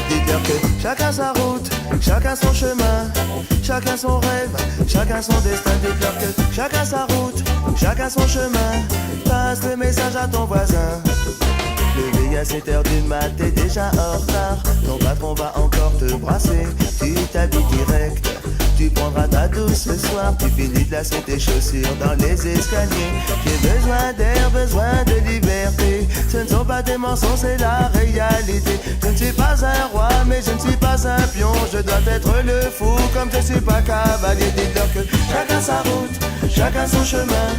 Dites-leur que chacun sa route, chacun son chemin, chacun son rêve, chacun son destin. Dites-leur que chacun sa route, chacun son chemin. Passe le message à ton voisin. Levé à 7h du mat, t'es déjà en retard. Ton patron va encore te brasser. Tu t'habilles direct, tu prendras ta douce ce soir. Tu finis de lasser tes chaussures dans les escaliers. J'ai besoin d'air, besoin de liberté. Ce ne sont pas des mensonges, c'est la réalité. Je ne suis pas un roi, mais je ne suis pas un pion. Je dois être le fou, comme je suis pas cavalier. Dites-leur que chacun sa route, chacun son chemin,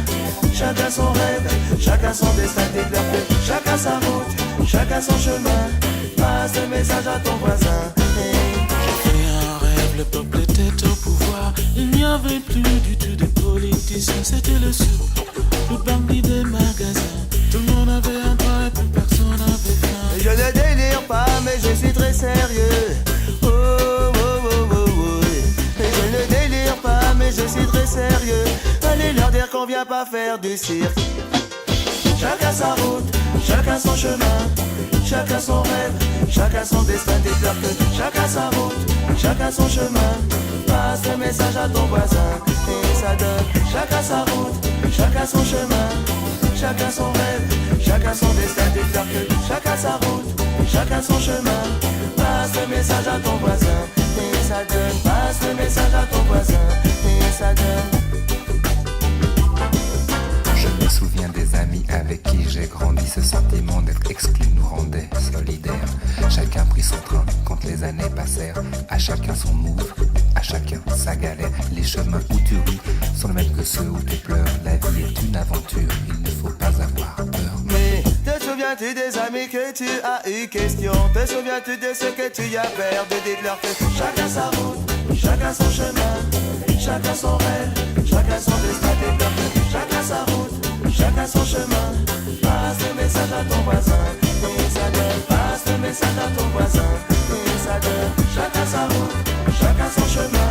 chacun son rêve, chacun son destin. Dites-leur que chacun sa route, chacun son chemin. Passe le message à ton voisin. J'ai fait un rêve, le peuple était au pouvoir. Il n'y avait plus du tout de politiciens, c'était le sou. Tout bandit des magasins. Tout le monde avait un droit et plus personne n'avait faim. Je ne délire pas, mais je suis très sérieux. Oh, oh, oh, oh, oh. Et je ne délire pas, mais je suis très sérieux. Allez leur dire qu'on vient pas faire du cirque. Chacun sa route, chacun son chemin, chacun son rêve, chacun son destin. Dites-leur que chacun sa route, chacun son chemin. Passe le message à ton voisin et ça donne. Chacun sa route, chacun son chemin, chacun son rêve, chacun son destin. Dites-leur que chacun sa route, chacun son chemin. Passe le message à ton voisin et ça donne. Passe le message à ton voisin et ça donne. Je me souviens des amis avec qui j'ai grandi. Ce sentiment d'être exclu nous rendait solidaires. Chacun prit son train quand les années passèrent. À chacun son move, à chacun sa galère. Les chemins où tu ris sont les mêmes que ceux où tu pleures. La vie est une aventure, il ne faut pas avoir peur. Mais te souviens-tu des amis que tu as eu question? Te souviens-tu de ce que tu y as perdu? Dites-leur que chacun sa route, chacun son chemin, chacun son rêve, chacun son destin. Dites-leur que chacun sa route, chacun son chemin. Passe le message à ton voisin et ça donne. Passe le message à ton voisin et ça donne. Chacun sa route, chacun son chemin.